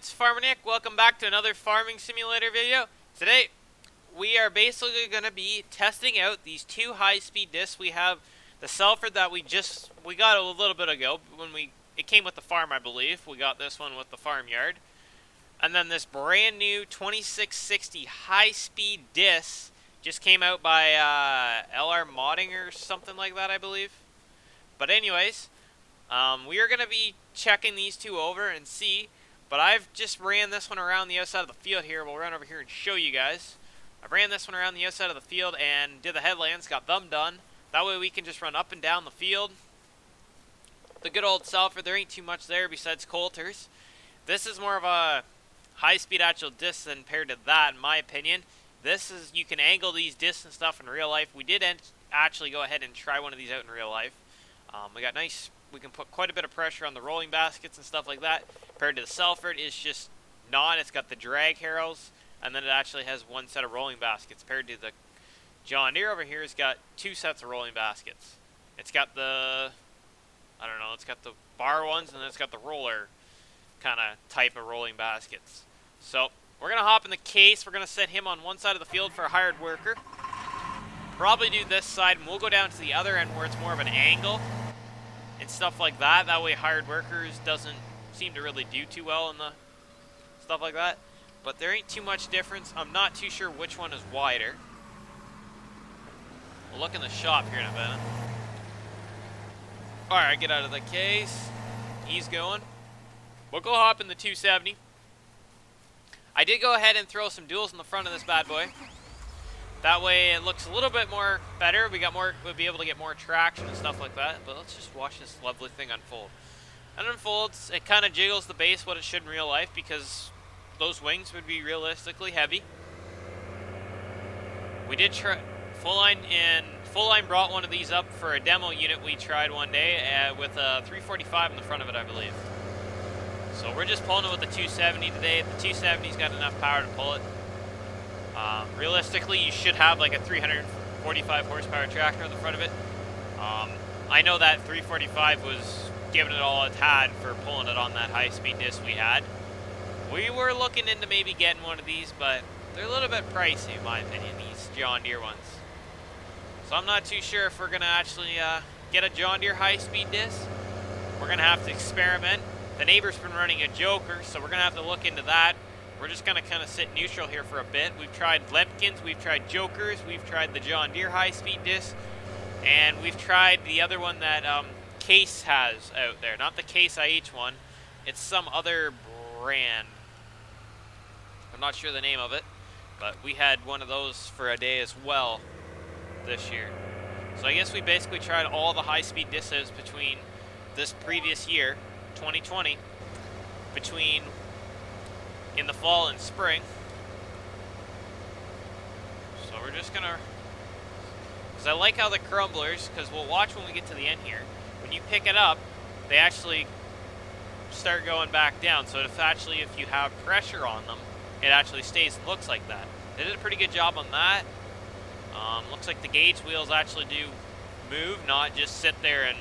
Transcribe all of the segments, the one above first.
it's Farmer Nick. Welcome back to another farming simulator video. Today, we are basically going to be testing out these two high-speed discs. We have the Salford that we got a little bit ago when it came with the farm, I believe. We got this one with the farmyard. And then this brand new 2660 high-speed disc just came out by LR Modding or something like that, I believe. But anyways, we are going to be checking these two over and see. But I've just ran this one around the outside of the field here. We'll run over here and show you guys. I ran this one around the outside of the field and did the headlands, got them done. That way we can just run up and down the field. The good old Salford, there ain't too much there besides coulters. This is more of a high-speed actual disc than compared to that, in my opinion. This is, you can angle these discs and stuff in real life. We did actually go ahead and try one of these out in real life. We can put quite a bit of pressure on the rolling baskets and stuff like that. Compared to the Salford, it's just not. It's got the drag harrows, and then it actually has one set of rolling baskets. Compared to the John Deere over here, it's got two sets of rolling baskets. It's got the, it's got the bar ones, and then it's got the roller kind of type of rolling baskets. So we're going to hop in the case. We're going to set him on one side of the field for a hired worker. Probably do this side, and we'll go down to the other end where it's more of an angle and stuff like that. That way hired workers doesn't seem to really do too well in the stuff like that. But there ain't too much difference. I'm not too sure which one is wider. We'll look in the shop here in a minute. Alright, get out of the case. He's going. We'll go hop in the 270. I did go ahead and throw some duals in the front of this bad boy. That way it looks a little bit more better. We'll be able to get more traction and stuff like that. But let's just watch this lovely thing unfold. It unfolds, it kind of jiggles the base what it should in real life because those wings would be realistically heavy. We did try Full Line brought one of these up for a demo unit we tried one day with a 345 in the front of it, I believe. So we're just pulling it with the 270 today. The 270's got enough power to pull it. Realistically, you should have like a 345 horsepower tractor in the front of it. I know that 345 was giving it all it had for pulling it on that high-speed disc we had. We were looking into maybe getting one of these, but they're a little bit pricey in my opinion, these John Deere ones. So I'm not too sure if we're going to actually get a John Deere high-speed disc. We're going to have to experiment. The neighbor's been running a Joker, so we're going to have to look into that. We're just going to kind of sit neutral here for a bit. We've tried Lemkins, we've tried Jokers, we've tried the John Deere high-speed disc, and we've tried the other one that Case has out there. Not the Case IH one, it's some other brand. I'm not sure the name of it, but we had one of those for a day as well this year. So I guess we basically tried all the high-speed discs between this previous year, 2020, between in the fall and spring. So we're just gonna, because I like how the crumblers, because we'll watch when we get to the end here, when you pick it up, they actually start going back down. So if you have pressure on them, it actually stays and looks like that. They did a pretty good job on that. Looks like the gauge wheels actually do move, not just sit there and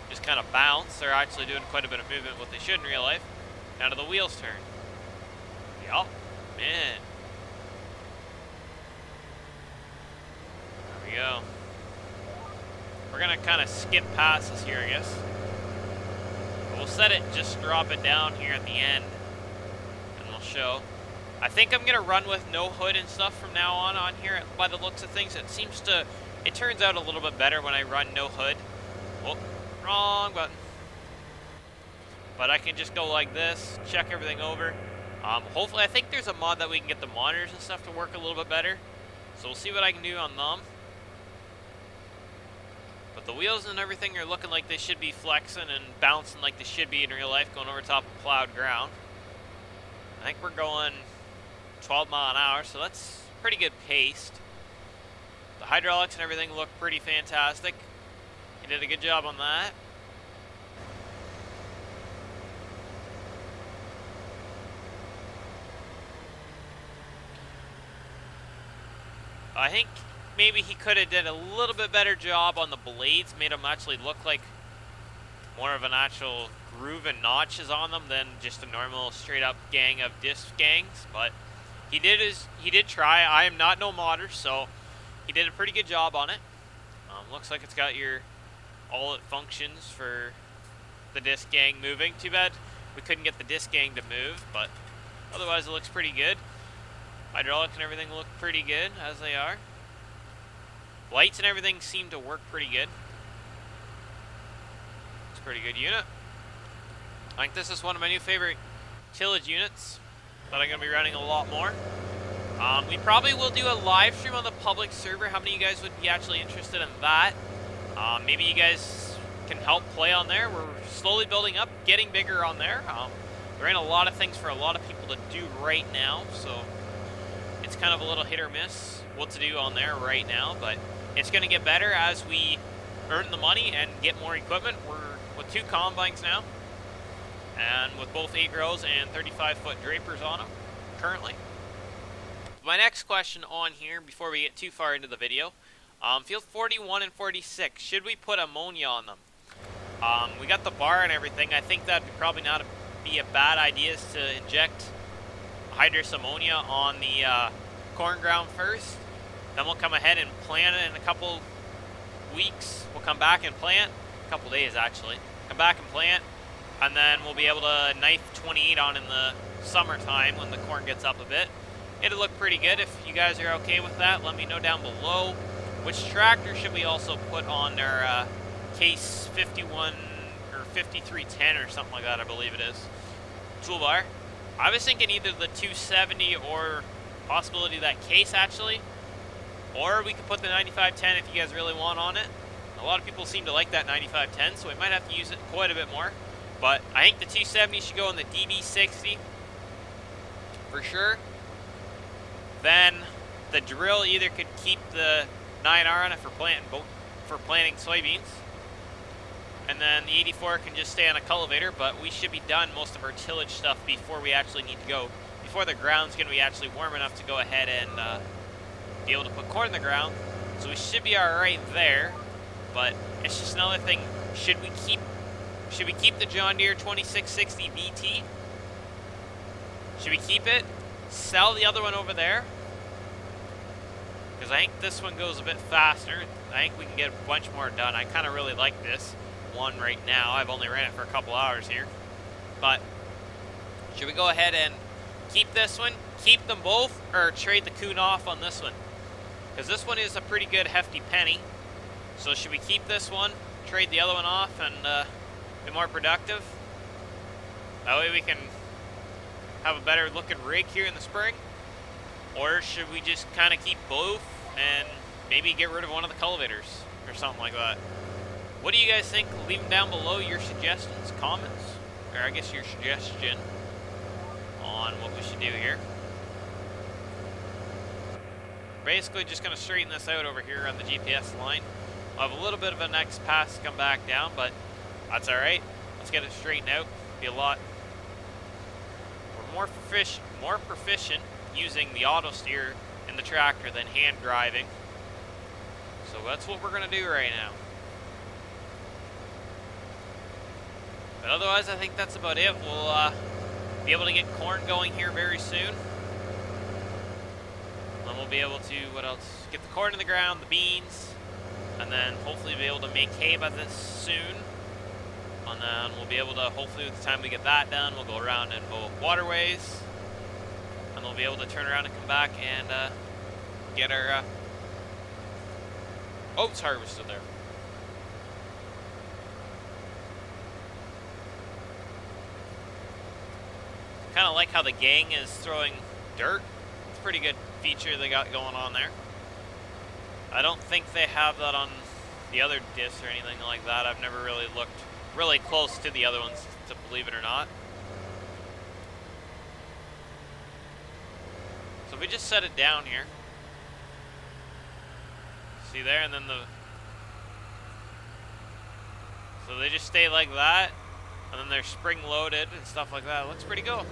just kind of bounce. They're actually doing quite a bit of movement, what they should in real life. Now to the wheels turn. Yup, man. There we go. We're gonna kind of skip past this here, I guess. We'll set it, just drop it down here at the end, and we'll show. I think I'm gonna run with no hood and stuff from now on here. By the looks of things, it turns out a little bit better when I run no hood. Oh, wrong button. But I can just go like this, check everything over. Hopefully, I think there's a mod that we can get the monitors and stuff to work a little bit better. So we'll see what I can do on them. But the wheels and everything are looking like they should be flexing and bouncing like they should be in real life, going over top of plowed ground. I think we're going 12 mile an hour, so that's pretty good paced. The hydraulics and everything look pretty fantastic. He did a good job on that. I think maybe he could have did a little bit better job on the blades, made them actually look like more of an actual groove and notches on them than just a normal straight up gang of disc gangs, but he did try. I am not no modder, so he did a pretty good job on it. Looks like it's got all it functions for the disc gang moving. Too bad we couldn't get the disc gang to move, but otherwise it looks pretty good. Hydraulics and everything look pretty good as they are. Lights and everything seem to work pretty good. It's a pretty good unit. I think this is one of my new favorite tillage units that I'm going to be running a lot more. We probably will do a live stream on the public server. How many of you guys would be actually interested in that? Maybe you guys can help play on there. We're slowly building up, getting bigger on there. We're in a lot of things for a lot of people to do right now, so it's kind of a little hit or miss what to do on there right now, but it's going to get better as we earn the money and get more equipment. We're with 2 combines now, and with both 8 rows and 35-foot drapers on them currently. My next question on here, before we get too far into the video, field 41 and 46, should we put ammonia on them? We got the bar and everything. I think that'd probably not be a bad idea to inject hydrous ammonia on the corn ground first. Then we'll come ahead and plant it in a couple weeks. We'll come back and plant, a couple days actually. Come back and plant, and then we'll be able to knife 28 on in the summertime when the corn gets up a bit. It'll look pretty good. If you guys are okay with that, let me know down below. Which tractor should we also put on our case 51 or 5310 or something like that, I believe it is, toolbar? I was thinking either the 270 or possibility that case actually, or we could put the 9510 if you guys really want on it. A lot of people seem to like that 9510, so we might have to use it quite a bit more. But I think the 270 should go in the DB60 for sure. Then the drill either could keep the 9R on it for planting soybeans, and then the 84 can just stay on a cultivator. But we should be done most of our tillage stuff before we actually need to go, before the ground's going to be actually warm enough to go ahead and be able to put corn in the ground. So we should be all right there. But it's just another thing. Should we keep the John Deere 2660 VT? Should we keep it? Sell the other one over there? Because I think this one goes a bit faster. I think we can get a bunch more done. I kind of really like this one right now. I've only ran it for a couple hours here. But should we go ahead and keep this one, keep them both, or trade the coon off on this one? Because this one is a pretty good hefty penny. So should we keep this one, trade the other one off, and be more productive? That way we can have a better looking rig here in the spring. Or should we just kind of keep both and maybe get rid of one of the cultivators or something like that? What do you guys think? Leave them down below, your suggestions, comments, or I guess your suggestion on what we should do here. Basically just going to straighten this out over here on the GPS line. I'll have a little bit of a next pass to come back down, but that's alright. Let's get it straightened out. Be a lot. We're more proficient using the auto steer in the tractor than hand driving. So that's what we're going to do right now. But otherwise, I think that's about it. We'll be able to get corn going here very soon. Then we'll be able to, what else? Get the corn in the ground, the beans, and then hopefully be able to make hay by this soon. And then we'll be able to, hopefully by the time we get that done, we'll go around and mow waterways. And we'll be able to turn around and come back and get our oats harvested there. Kind of like how the gang is throwing dirt. It's a pretty good feature they got going on there. I don't think they have that on the other discs or anything like that. I've never really looked really close to the other ones, to believe it or not. So if we just set it down here, see there, and then so they just stay like that, and then they're spring loaded and stuff like that. It looks pretty cool.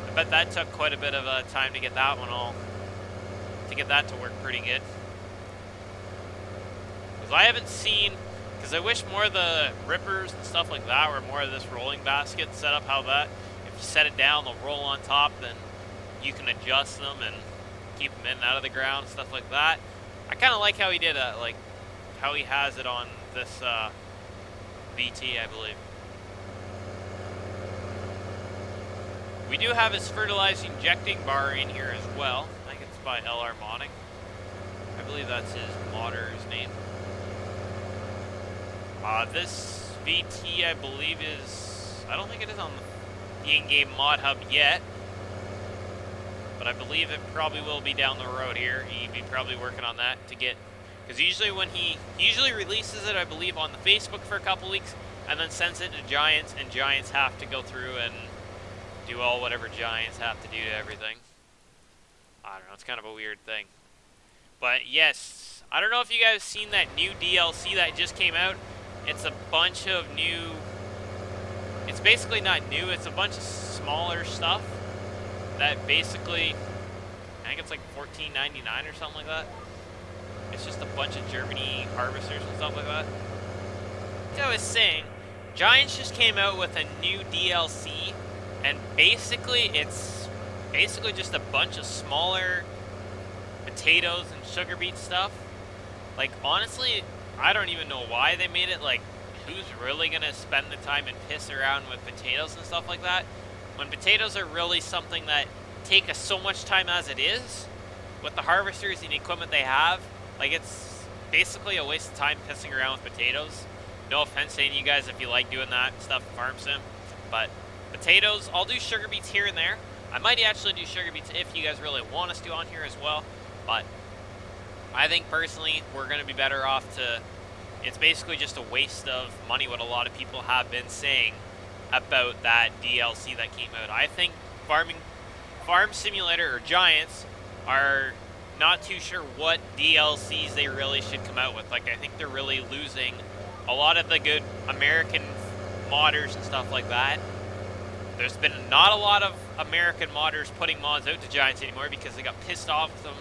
I bet that took quite a bit of time to get that one to get that to work pretty good. Because I haven't seen Because I wish more of the rippers and stuff like that were more of this rolling basket set up. How that, if you set it down, they'll roll on top, then you can adjust them and keep them in and out of the ground, stuff like that. I kind of like how he did it, like how he has it on this VT, I believe. We do have his fertilizing injecting bar in here as well. I think it's by LR Modding. I believe that's his modder's name. This VT, I believe, is... I don't think it is on the in-game mod hub yet. But I believe it probably will be down the road here. He'd be probably working on that to get... Because usually when he usually releases it, I believe, on the Facebook for a couple weeks, and then sends it to Giants, and Giants have to go through and do all whatever Giants have to do to everything. I don't know, it's kind of a weird thing. But yes, I don't know if you guys have seen that new DLC that just came out. It's a bunch of new... It's basically not new, it's a bunch of smaller stuff that basically... I think it's like $14.99 or something like that. It's just a bunch of Germany harvesters and stuff like that. Like I was saying, Giants just came out with a new DLC, and basically it's just a bunch of smaller potatoes and sugar beet stuff. Like, honestly, I don't even know why they made it. Like, who's really gonna spend the time and piss around with potatoes and stuff like that, when potatoes are really something that take us so much time as it is, with the harvesters and the equipment they have. Like, it's basically a waste of time pissing around with potatoes. No offense to any of you guys if you like doing that stuff in Farm Sim, but potatoes, I'll do sugar beets here and there. I might actually do sugar beets if you guys really want us to on here as well, but I think personally we're going to be better off to... It's basically just a waste of money, what a lot of people have been saying about that DLC that came out. I think Farm Simulator or Giants are not too sure what DLCs they really should come out with. Like, I think they're really losing a lot of the good American modders and stuff like that. There's been not a lot of American modders putting mods out to Giants anymore because they got pissed off with them.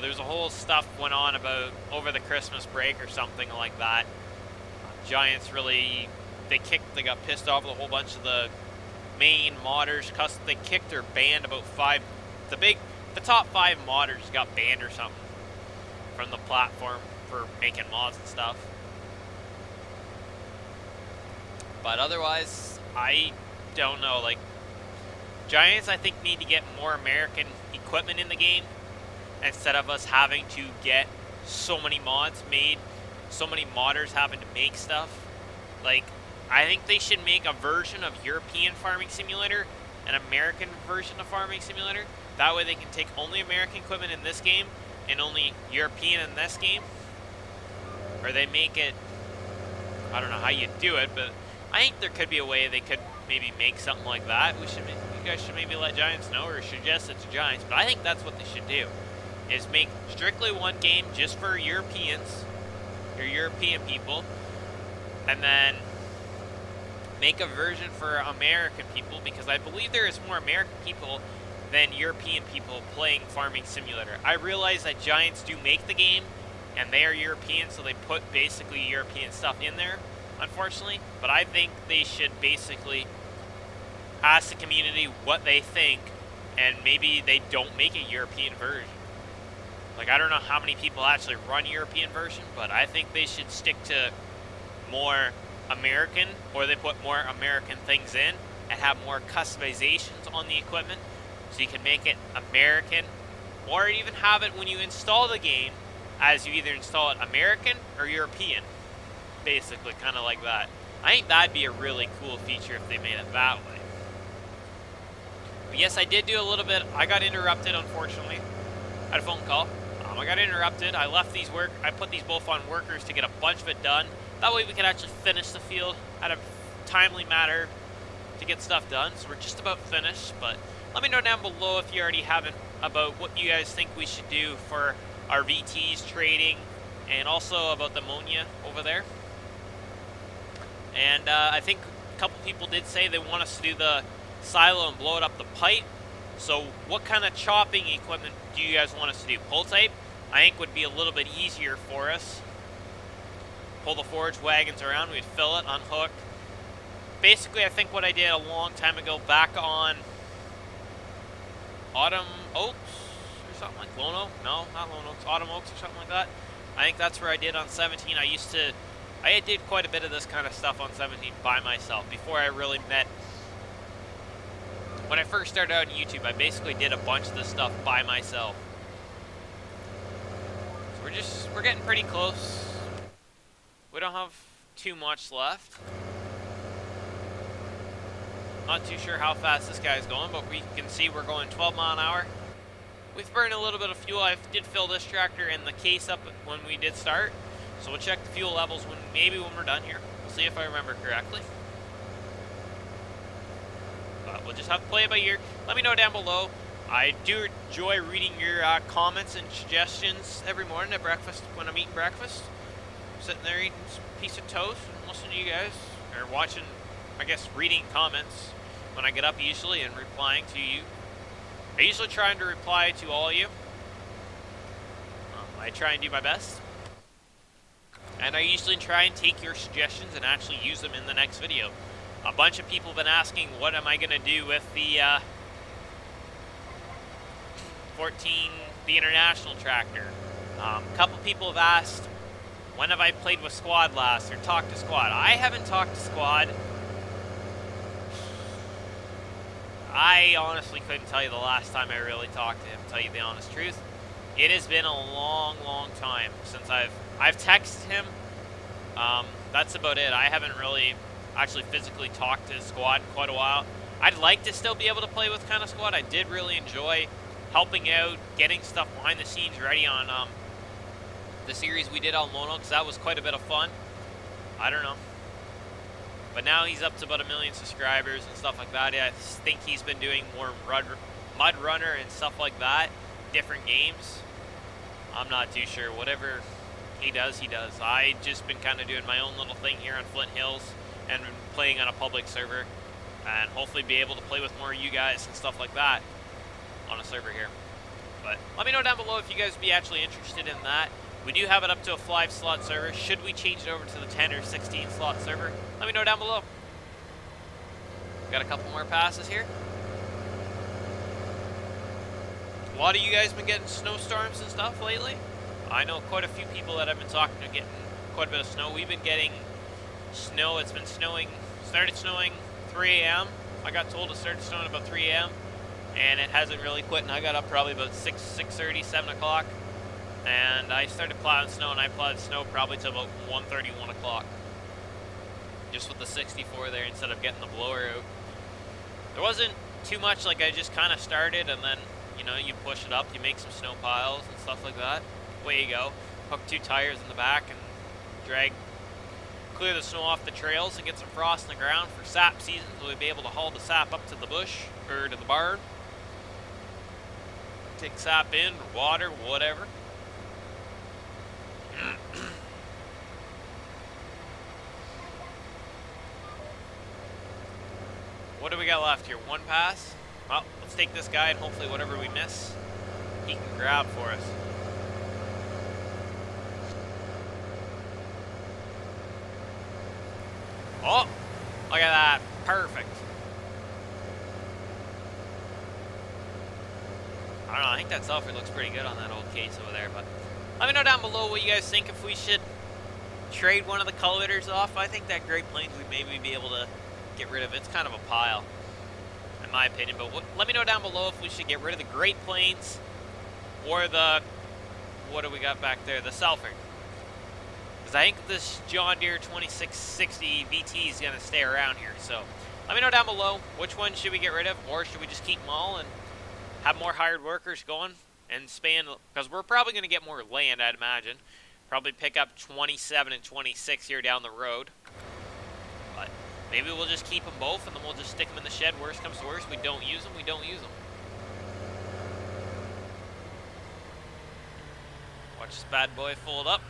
There's a whole stuff went on about over the Christmas break or something like that. Giants really, they got pissed off with a whole bunch of the main modders. They kicked or banned about the top 5 modders got banned or something from the platform for making mods and stuff. But otherwise, I don't know. Like, Giants, I think, need to get more American equipment in the game instead of us having to get so many mods made, so many modders having to make stuff. Like, I think they should make a version of European Farming Simulator, an American version of Farming Simulator. That way they can take only American equipment in this game and only European in this game. Or they make it, I don't know how you do it, but I think there could be a way they could maybe make something like that. You guys should maybe let Giants know or suggest it to Giants, but I think that's what they should do, is make strictly one game just for Europeans, or European people, and then make a version for American people, because I believe there is more American people than European people playing Farming Simulator. I realize that Giants do make the game, and they are European, so they put basically European stuff in there, unfortunately, but I think they should basically ask the community what they think, and maybe they don't make a European version. Like, I don't know how many people actually run European version, but I think they should stick to more American, or they put more American things in and have more customizations on the equipment, so you can make it American, or even have it when you install the game as you either install it American or European, basically, kind of like that. I think that'd be a really cool feature if they made it that way. But yes, I did do a little bit. I got interrupted, unfortunately. I had a phone call. I got interrupted. I put these both on workers to get a bunch of it done. That way we can actually finish the field at a timely manner to get stuff done. So we're just about finished, but let me know down below if you already haven't about what you guys think we should do for our VTs trading, and also about the ammonia over there. And I think a couple people did say they want us to do the silo and blow it up the pipe. So what kind of chopping equipment do you guys want us to do? Pull type, I think, would be a little bit easier for us. pull the forage wagons around. We'd fill it, unhook. Basically, I think what I did a long time ago back on Autumn Oaks or something like Lone Oak? No, not Lone Oaks. Autumn Oaks or something like that. I think that's where I did on 17. I did quite a bit of this kind of stuff on 17 by myself before I really met. When I first started out on YouTube, I basically did a bunch of this stuff by myself. So we're getting pretty close. We don't have too much left. Not too sure how fast this guy's going, but we can see we're going 12 mile an hour. We've burned a little bit of fuel. I did fill this tractor and the case up when we did start. So we'll check the fuel levels maybe when we're done here. We'll see if I remember correctly. But we'll just have to play it by ear. Let me know down below. I do enjoy reading your comments and suggestions every morning at breakfast when I'm eating breakfast. Sitting there eating a piece of toast and listening to you guys. Or watching, I guess, reading comments when I get up usually and replying to you. I usually try to reply to all of you. I try and do my best. And I usually try and take your suggestions and actually use them in the next video. A bunch of people have been asking what am I going to do with the 14, the International tractor. A couple people have asked, when have I played with Squad last or talked to Squad? I haven't talked to Squad. I honestly couldn't tell you the last time I really talked to him, to tell you the honest truth. It has been a long, long time since I've texted him. That's about it. I haven't really actually physically talked to Squad in quite a while. I'd like to still be able to play with kind of Squad. I did really enjoy helping out, getting stuff behind the scenes ready on the series we did on Lone Oak, because that was quite a bit of fun. I don't know. But now he's up to about 1 million subscribers and stuff like that. I think he's been doing more Mud Runner and stuff like that. Different games. I'm not too sure. Whatever he does, he does. I just been kind of doing my own little thing here on Flint Hills and been playing on a public server. And hopefully be able to play with more of you guys and stuff like that on a server here. But let me know down below if you guys would be actually interested in that. We do have it up to a 5-slot server. Should we change it over to the 10 or 16-slot server? Let me know down below. Got a couple more passes here. A lot of you guys been getting snowstorms and stuff lately. I know quite a few people that I've been talking to getting quite a bit of snow. We've been getting snow. It's been snowing. Started snowing 3 a.m. I got told it started snowing about 3 a.m. and it hasn't really quit. And I got up probably about 6:30, 7 o'clock. And I started plowing snow, and I plowed snow probably till about 1:30, 1 o'clock. Just with the 64 there instead of getting the blower out. There wasn't too much, like I just kind of started, and then, you know, you push it up, you make some snow piles and stuff like that. Away you go. Hook 2 tires in the back and clear the snow off the trails and get some frost in the ground for sap season, so we'll be able to haul the sap up to the bush, or to the barn. Take sap in, or water, whatever. What do we got left here? 1 pass? Well, let's take this guy and hopefully whatever we miss, he can grab for us. Oh, look at that. Perfect. I don't know, I think that Salford looks pretty good on that old case over there, but let me know down below what you guys think, if we should trade one of the cultivators off. I think that Great Plains we'd maybe be able to get rid of. It's kind of a pile, in my opinion, but let me know down below if we should get rid of the Great Plains or the, what do we got back there, the Salford. Because I think this John Deere 2660 VT is going to stay around here, so let me know down below which one should we get rid of, or should we just keep them all and have more hired workers going and span, because we're probably going to get more land, I'd imagine. Probably pick up 27 and 26 here down the road. But maybe we'll just keep them both, and then we'll just stick them in the shed. Worst comes to worst, we don't use them, we don't use them. Watch this bad boy fold up.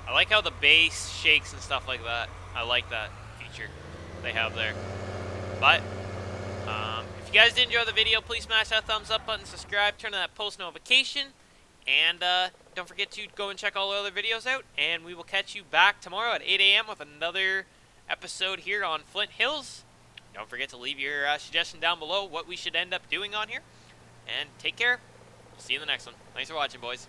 I like how the base shakes and stuff like that. I like that feature they have there. But if you guys did enjoy the video, please smash that thumbs up button, subscribe, turn on that post notification, And don't forget to go and check all the other videos out. And we will catch you back tomorrow at 8 a.m. with another episode here on Flint Hills. Don't forget to leave your suggestion down below what we should end up doing on here. And take care. See you in the next one. Thanks for watching, boys.